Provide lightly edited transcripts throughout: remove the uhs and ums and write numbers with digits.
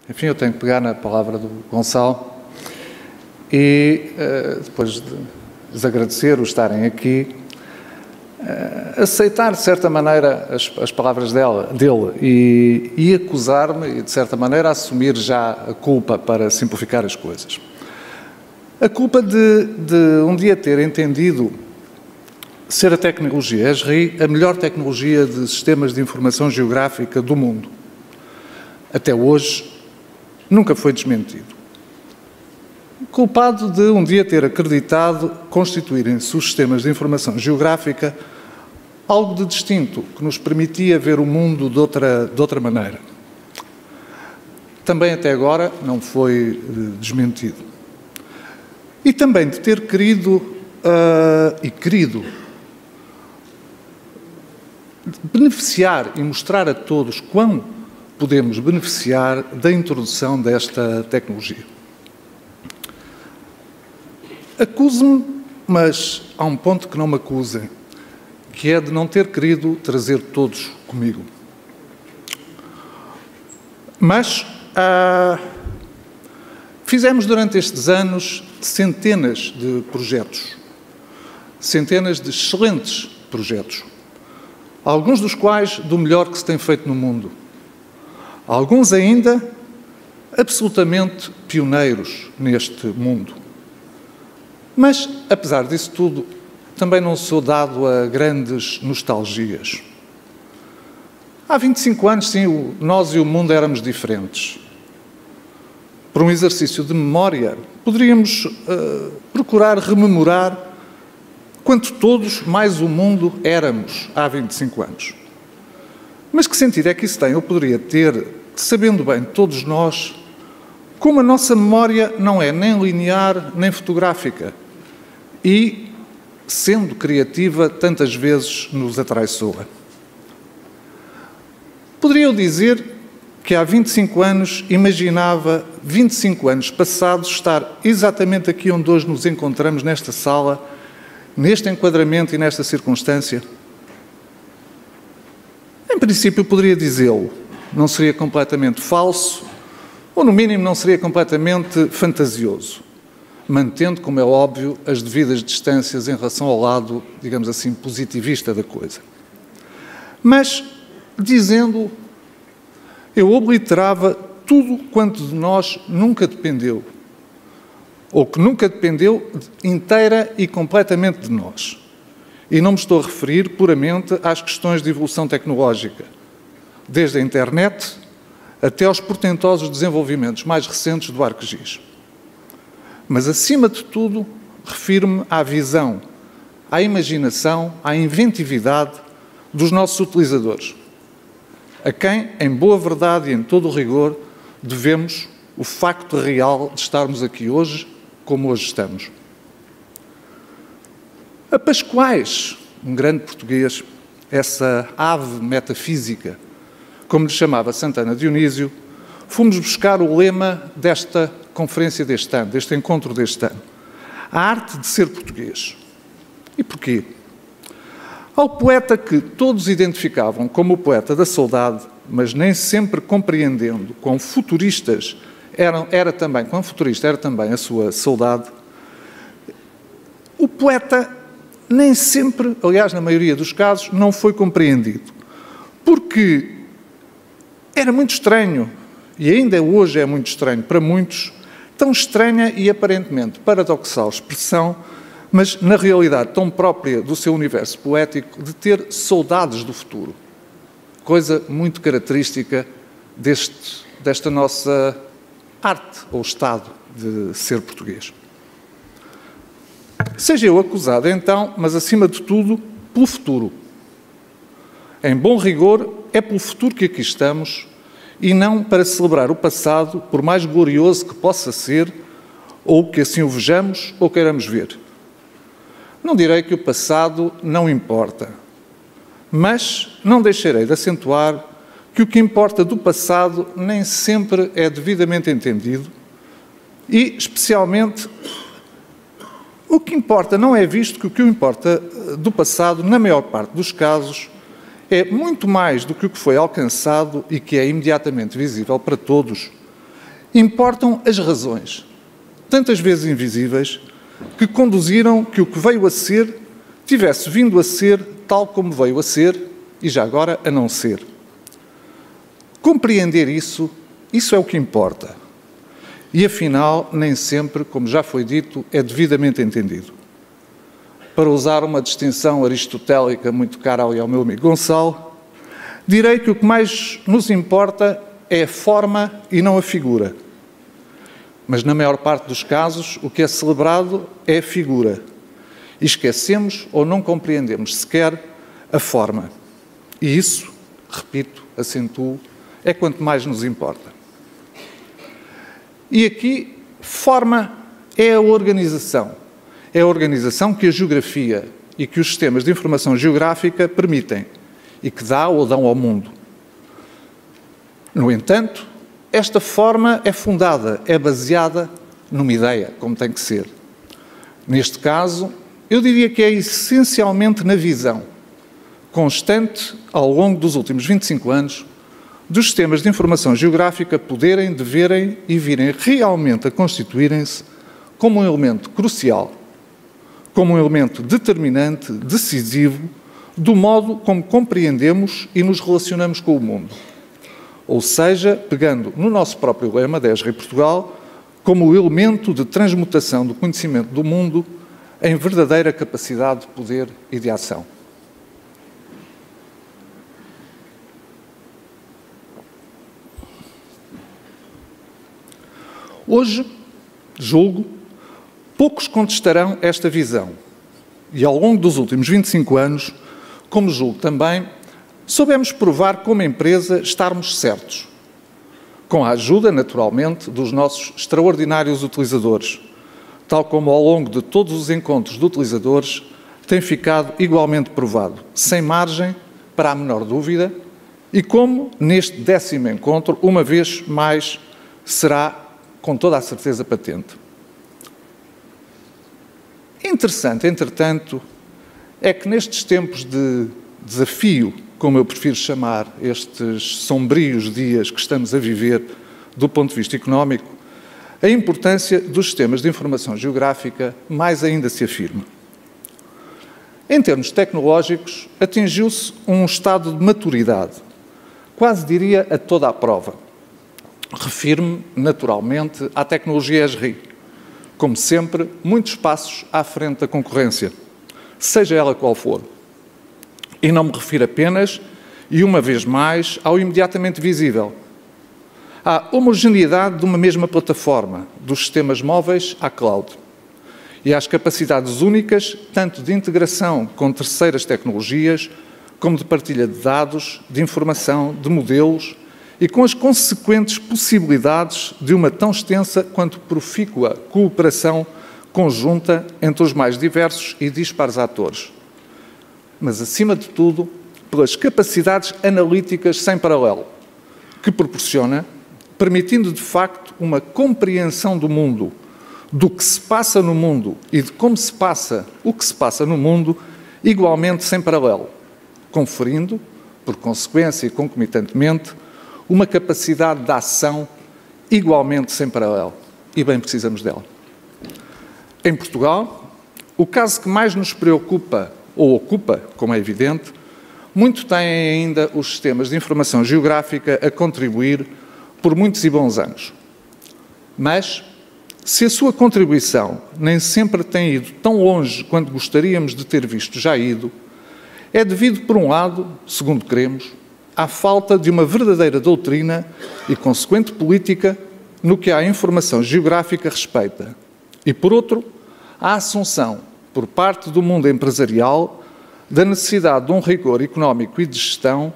Enfim, eu tenho que pegar na palavra do Gonçalo e, depois de lhes agradecer o estarem aqui, aceitar, de certa maneira, as palavras dele e acusar-me e, de certa maneira, assumir já a culpa para simplificar as coisas. A culpa de um dia ter entendido ser a tecnologia ESRI a melhor tecnologia de sistemas de informação geográfica do mundo. Até hoje, nunca foi desmentido. Culpado de um dia ter acreditado constituírem-se os sistemas de informação geográfica algo de distinto, que nos permitia ver o mundo de outra maneira. Também até agora não foi desmentido. E também de ter querido beneficiar e mostrar a todos quão podemos beneficiar da introdução desta tecnologia. Acuse-me, mas há um ponto que não me acusem, que é de não ter querido trazer todos comigo. Mas fizemos durante estes anos centenas de projetos, centenas de excelentes projetos, alguns dos quais do melhor que se tem feito no mundo, alguns ainda absolutamente pioneiros neste mundo. Mas, apesar disso tudo, também não sou dado a grandes nostalgias. Há 25 anos, sim, nós e o mundo éramos diferentes. Por um exercício de memória, poderíamos procurar rememorar quanto todos, mais o mundo, éramos há 25 anos. Mas que sentido é que isso tem? Eu poderia ter, sabendo bem, todos nós, como a nossa memória não é nem linear, nem fotográfica. E, sendo criativa, tantas vezes nos atraiçoa. Poderia eu dizer que há 25 anos imaginava, 25 anos passados, estar exatamente aqui onde hoje nos encontramos, nesta sala, neste enquadramento e nesta circunstância? Em princípio, poderia dizê-lo. Não seria completamente falso, ou, no mínimo, não seria completamente fantasioso, mantendo, como é óbvio, as devidas distâncias em relação ao lado, digamos assim, positivista da coisa. Mas, dizendo, eu obliterava tudo quanto de nós nunca dependeu, ou que nunca dependeu inteira e completamente de nós. E não me estou a referir puramente às questões de evolução tecnológica, desde a internet até aos portentosos desenvolvimentos mais recentes do ArcGIS. Mas, acima de tudo, refiro-me à visão, à imaginação, à inventividade dos nossos utilizadores, a quem, em boa verdade e em todo o rigor, devemos o facto real de estarmos aqui hoje como hoje estamos. A Pascoais, um grande português, essa ave metafísica, como lhe chamava Santana Dionísio, fomos buscar o lema desta conferência deste ano, deste encontro deste ano. A arte de ser português. E porquê? Ao poeta que todos identificavam como o poeta da saudade, mas nem sempre compreendendo quão futurista era também a sua saudade, o poeta nem sempre, aliás, na maioria dos casos, não foi compreendido. Porque era muito estranho, e ainda hoje é muito estranho para muitos, tão estranha e aparentemente paradoxal expressão, mas na realidade tão própria do seu universo poético, de ter saudades do futuro. Coisa muito característica desta nossa arte ou estado de ser português. Seja eu acusado então, mas acima de tudo, pelo futuro. Em bom rigor, é pelo futuro que aqui estamos e não para celebrar o passado, por mais glorioso que possa ser, ou que assim o vejamos ou queiramos ver. Não direi que o passado não importa, mas não deixarei de acentuar que o que importa do passado nem sempre é devidamente entendido e, especialmente, o que importa não é visto que o que importa do passado, na maior parte dos casos, é muito mais do que o que foi alcançado e que é imediatamente visível para todos, Importam as razões, tantas vezes invisíveis, que conduziram que o que veio a ser tivesse vindo a ser tal como veio a ser e já agora a não ser. Compreender isso é o que importa. E afinal, nem sempre, como já foi dito, é devidamente entendido. Para usar uma distinção aristotélica muito cara ali ao meu amigo Gonçalo, direi que o que mais nos importa é a forma e não a figura. Mas na maior parte dos casos, o que é celebrado é a figura. E esquecemos ou não compreendemos sequer a forma. E isso, repito, acentuo, é quanto mais nos importa. E aqui, forma é a organização. É a organização que a geografia e que os sistemas de informação geográfica permitem e que dá ou dão ao mundo. No entanto, esta forma é fundada, é baseada numa ideia, como tem que ser. Neste caso, eu diria que é essencialmente na visão, constante ao longo dos últimos 25 anos, dos sistemas de informação geográfica poderem, deverem e virem realmente a constituírem-se como um elemento crucial, como um elemento determinante, decisivo, do modo como compreendemos e nos relacionamos com o mundo. Ou seja, pegando no nosso próprio lema da ESRI Portugal, como o elemento de transmutação do conhecimento do mundo em verdadeira capacidade de poder e de ação. Hoje, julgo, poucos contestarão esta visão. E ao longo dos últimos 25 anos, como julgo também, soubemos provar como empresa estarmos certos, com a ajuda, naturalmente, dos nossos extraordinários utilizadores, tal como ao longo de todos os encontros de utilizadores tem ficado igualmente provado, sem margem para a menor dúvida, e como neste 10º encontro, uma vez mais, será com toda a certeza patente. Interessante, entretanto, é que nestes tempos de desafio, como eu prefiro chamar estes sombrios dias que estamos a viver do ponto de vista económico, a importância dos sistemas de informação geográfica mais ainda se afirma. Em termos tecnológicos, atingiu-se um estado de maturidade, quase diria a toda a prova. Refiro-me, naturalmente, à tecnologia ESRI, como sempre, muitos passos à frente da concorrência, seja ela qual for. E não me refiro apenas, e uma vez mais, ao imediatamente visível. À homogeneidade de uma mesma plataforma, dos sistemas móveis à cloud, e às capacidades únicas, tanto de integração com terceiras tecnologias, como de partilha de dados, de informação, de modelos, e com as consequentes possibilidades de uma tão extensa quanto profícua cooperação conjunta entre os mais diversos e dispares atores. Mas, acima de tudo, pelas capacidades analíticas sem paralelo, que proporciona, permitindo de facto uma compreensão do mundo, do que se passa no mundo e de como se passa o que se passa no mundo, igualmente sem paralelo, conferindo, por consequência e concomitantemente, uma capacidade de ação igualmente sem paralelo. E bem precisamos dela. Em Portugal, o caso que mais nos preocupa, ou ocupa, como é evidente, muito têm ainda os sistemas de informação geográfica a contribuir por muitos e bons anos. Mas, se a sua contribuição nem sempre tem ido tão longe quanto gostaríamos de ter visto já ido, é devido, por um lado, segundo queremos, à falta de uma verdadeira doutrina e consequente política no que à informação geográfica respeita. E, por outro, à assunção, por parte do mundo empresarial, da necessidade de um rigor económico e de gestão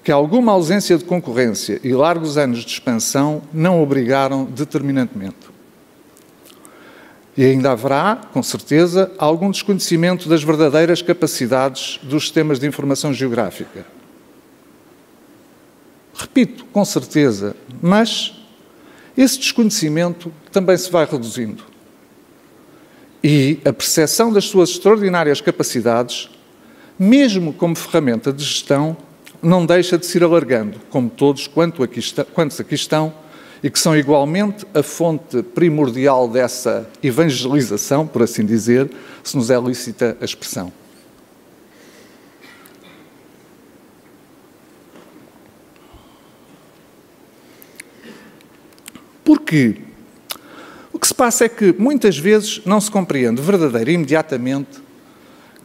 que alguma ausência de concorrência e largos anos de expansão não obrigaram determinantemente. E ainda haverá, com certeza, algum desconhecimento das verdadeiras capacidades dos sistemas de informação geográfica. Repito, com certeza, mas esse desconhecimento também se vai reduzindo. E a percepção das suas extraordinárias capacidades, mesmo como ferramenta de gestão, não deixa de se ir alargando, como todos quantos aqui estão e que são igualmente a fonte primordial dessa evangelização, por assim dizer, se nos é lícita a expressão. Porque o que se passa é que muitas vezes não se compreende verdadeira e imediatamente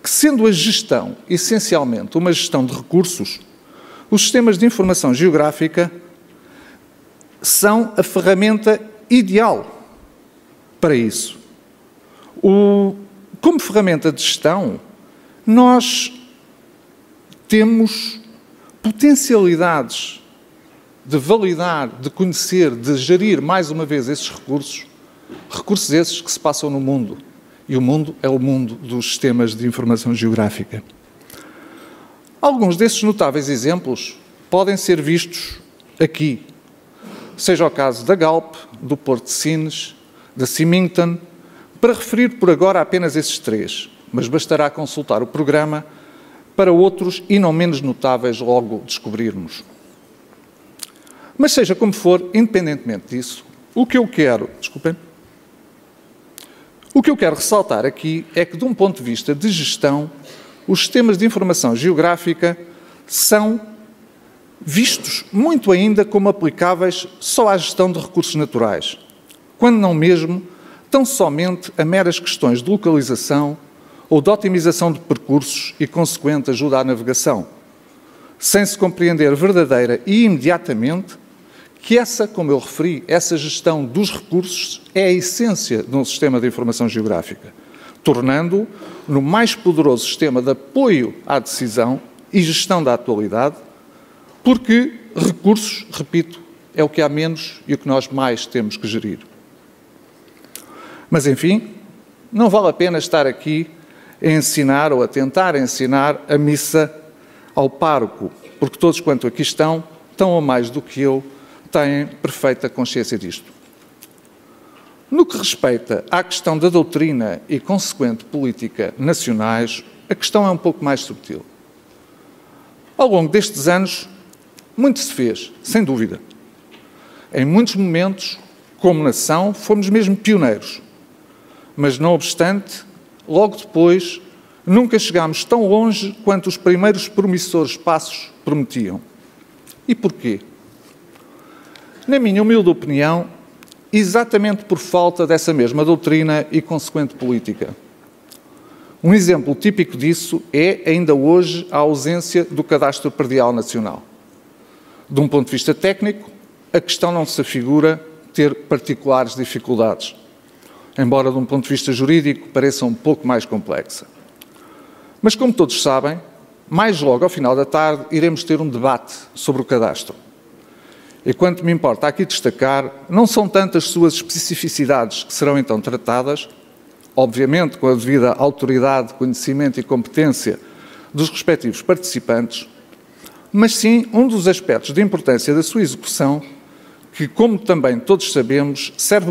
que, sendo a gestão essencialmente uma gestão de recursos, os sistemas de informação geográfica são a ferramenta ideal para isso. Como ferramenta de gestão, nós temos potencialidades de validar, de conhecer, de gerir mais uma vez esses recursos esses que se passam no mundo. E o mundo é o mundo dos sistemas de informação geográfica. Alguns desses notáveis exemplos podem ser vistos aqui, seja o caso da Galp, do Porto de Sines, da Symington, para referir por agora apenas esses três, mas bastará consultar o programa para outros e não menos notáveis logo descobrirmos. Mas seja como for, independentemente disso, o que eu quero ressaltar aqui é que, de um ponto de vista de gestão, os sistemas de informação geográfica são vistos muito ainda como aplicáveis só à gestão de recursos naturais, quando não mesmo tão somente a meras questões de localização ou de otimização de percursos e consequente ajuda à navegação, sem se compreender verdadeira e imediatamente que como eu referi, essa gestão dos recursos é a essência de um sistema de informação geográfica, tornando-o no mais poderoso sistema de apoio à decisão e gestão da atualidade, porque recursos, repito, é o que há menos e o que nós mais temos que gerir. Mas, enfim, não vale a pena estar aqui a ensinar ou a tentar ensinar a missa ao pároco, porque todos quanto aqui estão, tão ou mais do que eu, têm perfeita consciência disto. No que respeita à questão da doutrina e consequente política nacionais, a questão é um pouco mais subtil. Ao longo destes anos, muito se fez, sem dúvida. Em muitos momentos, como nação, fomos mesmo pioneiros. Mas, não obstante, logo depois, nunca chegámos tão longe quanto os primeiros promissores passos prometiam. E porquê? Na minha humilde opinião, exatamente por falta dessa mesma doutrina e consequente política. Um exemplo típico disso é, ainda hoje, a ausência do Cadastro Predial Nacional. De um ponto de vista técnico, a questão não se afigura ter particulares dificuldades, embora, de um ponto de vista jurídico, pareça um pouco mais complexa. Mas, como todos sabem, mais logo ao final da tarde iremos ter um debate sobre o cadastro. E quanto me importa aqui destacar, não são tantas suas especificidades que serão então tratadas, obviamente com a devida autoridade, conhecimento e competência dos respectivos participantes, mas sim um dos aspectos de importância da sua execução, que, como também todos sabemos, serve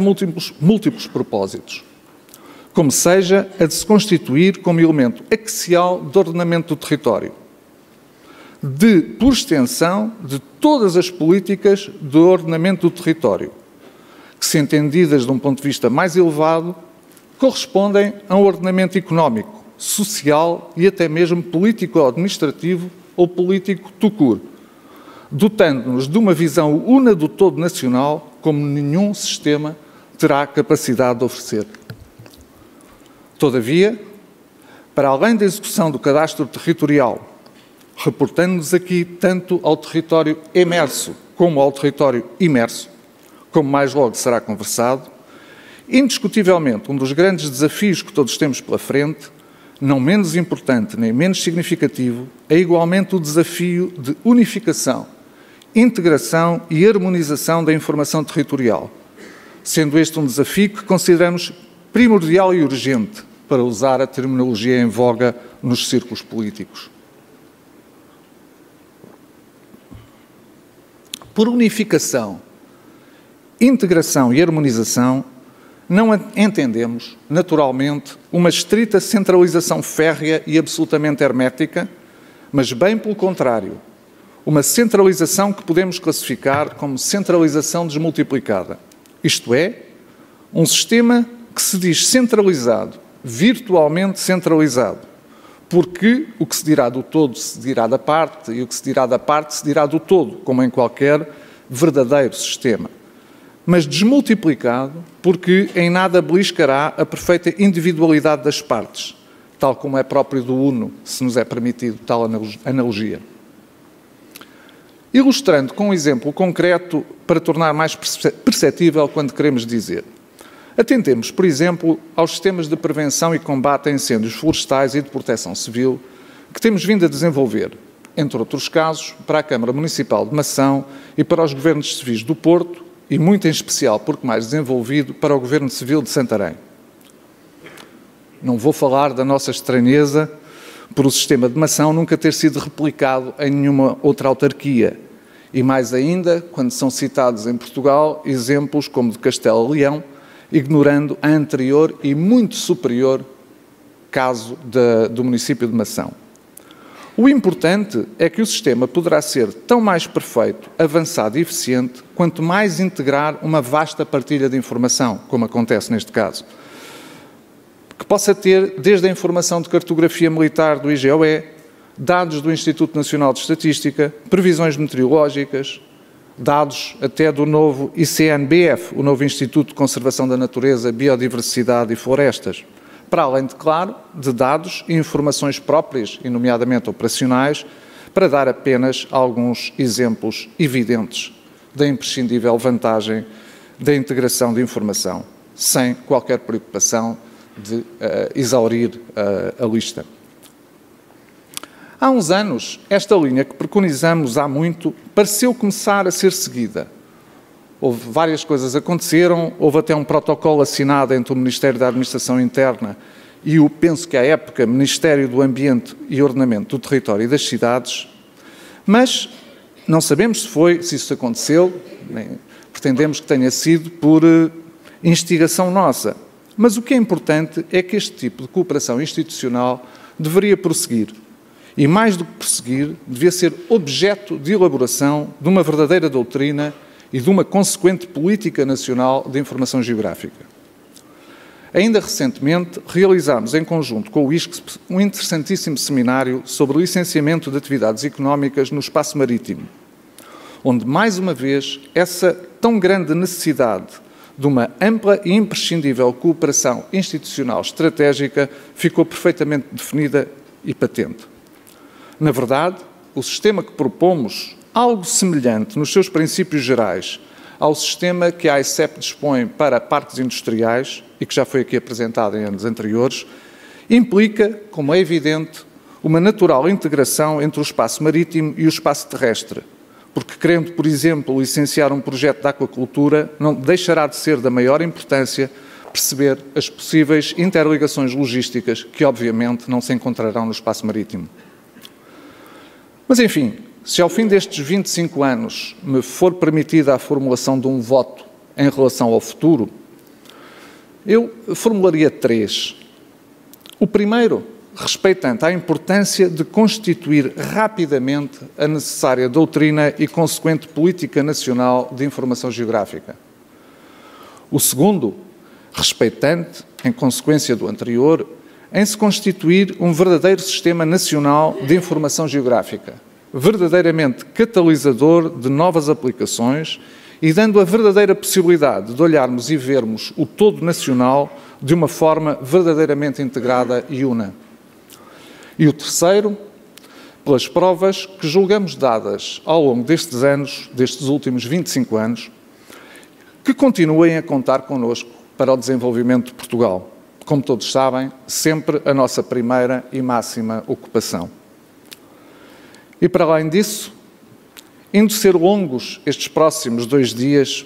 múltiplos propósitos, como seja a de se constituir como elemento axial do ordenamento do território, por extensão, de todas as políticas de ordenamento do território, que, se entendidas de um ponto de vista mais elevado, correspondem a um ordenamento económico, social e até mesmo político-administrativo ou político tout court, dotando-nos de uma visão una do todo nacional, como nenhum sistema terá capacidade de oferecer. Todavia, para além da execução do cadastro territorial, reportando-nos aqui tanto ao território emerso como ao território imerso, como mais logo será conversado, indiscutivelmente um dos grandes desafios que todos temos pela frente, não menos importante nem menos significativo, é igualmente o desafio de unificação, integração e harmonização da informação territorial, sendo este um desafio que consideramos primordial e urgente, para usar a terminologia em voga nos círculos políticos. Por unificação, integração e harmonização, não entendemos, naturalmente, uma estrita centralização férrea e absolutamente hermética, mas bem pelo contrário, uma centralização que podemos classificar como centralização desmultiplicada. Isto é, um sistema que se diz centralizado, virtualmente centralizado, porque o que se dirá do todo se dirá da parte e o que se dirá da parte se dirá do todo, como em qualquer verdadeiro sistema. Mas desmultiplicado porque em nada beliscará a perfeita individualidade das partes, tal como é próprio do Uno, se nos é permitido tal analogia. Ilustrando com um exemplo concreto para tornar mais perceptível quando queremos dizer. Atentemos, por exemplo, aos sistemas de prevenção e combate a incêndios florestais e de proteção civil que temos vindo a desenvolver, entre outros casos, para a Câmara Municipal de Mação e para os Governos Civis do Porto e, muito em especial, porque mais desenvolvido, para o Governo Civil de Santarém. Não vou falar da nossa estranheza por o sistema de Mação nunca ter sido replicado em nenhuma outra autarquia, e mais ainda, quando são citados em Portugal exemplos como de Castelo Leão, ignorando a anterior e muito superior caso do município de Mação. O importante é que o sistema poderá ser tão mais perfeito, avançado e eficiente quanto mais integrar uma vasta partilha de informação, como acontece neste caso, que possa ter desde a informação de cartografia militar do IGOE, dados do Instituto Nacional de Estatística, previsões meteorológicas, dados até do novo ICNBF, o novo Instituto de Conservação da Natureza, Biodiversidade e Florestas, para além, de claro, de dados e informações próprias, e nomeadamente operacionais, para dar apenas alguns exemplos evidentes da imprescindível vantagem da integração de informação, sem qualquer preocupação de exaurir a lista. Há uns anos, esta linha que preconizamos há muito pareceu começar a ser seguida. Houve várias coisas aconteceram, houve até um protocolo assinado entre o Ministério da Administração Interna e o, penso que à época, Ministério do Ambiente e Ordenamento do Território e das Cidades, mas não sabemos se isso aconteceu, nem pretendemos que tenha sido por instigação nossa. Mas o que é importante é que este tipo de cooperação institucional deveria prosseguir. E mais do que prosseguir, devia ser objeto de elaboração de uma verdadeira doutrina e de uma consequente política nacional de informação geográfica. Ainda recentemente, realizámos em conjunto com o ISCSP um interessantíssimo seminário sobre licenciamento de atividades económicas no espaço marítimo, onde, mais uma vez, essa tão grande necessidade de uma ampla e imprescindível cooperação institucional estratégica ficou perfeitamente definida e patente. Na verdade, o sistema que propomos, algo semelhante nos seus princípios gerais ao sistema que a AICEP dispõe para parques industriais e que já foi aqui apresentado em anos anteriores, implica, como é evidente, uma natural integração entre o espaço marítimo e o espaço terrestre, porque querendo, por exemplo, licenciar um projeto de aquacultura, não deixará de ser da maior importância perceber as possíveis interligações logísticas que, obviamente, não se encontrarão no espaço marítimo. Mas, enfim, se ao fim destes 25 anos me for permitida a formulação de um voto em relação ao futuro, eu formularia 3. O primeiro, respeitante à importância de constituir rapidamente a necessária doutrina e consequente política nacional de informação geográfica. O segundo, respeitante, em consequência do anterior, em se constituir um verdadeiro sistema nacional de informação geográfica, verdadeiramente catalisador de novas aplicações e dando a verdadeira possibilidade de olharmos e vermos o todo nacional de uma forma verdadeiramente integrada e una. E o terceiro, pelas provas que julgamos dadas ao longo destes anos, destes últimos 25 anos, que continuem a contar connosco para o desenvolvimento de Portugal. Como todos sabem, sempre a nossa primeira e máxima ocupação. E para além disso, indo ser longos estes próximos 2 dias,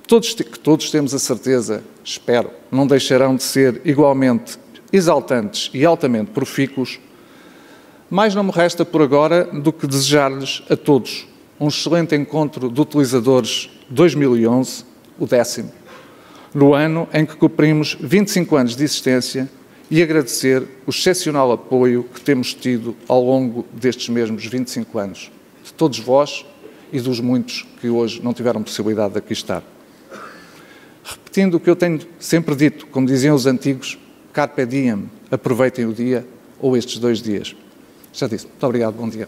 que todos temos a certeza, espero, não deixarão de ser igualmente exaltantes e altamente profícuos, mais não me resta por agora do que desejar-lhes a todos um excelente encontro de utilizadores 2011, o 10º, no ano em que cumprimos 25 anos de existência e agradecer o excepcional apoio que temos tido ao longo destes mesmos 25 anos. de todos vós e dos muitos que hoje não tiveram possibilidade de aqui estar. Repetindo o que eu tenho sempre dito, como diziam os antigos, carpe diem, aproveitem o dia ou estes 2 dias. Já disse. Muito obrigado, bom dia.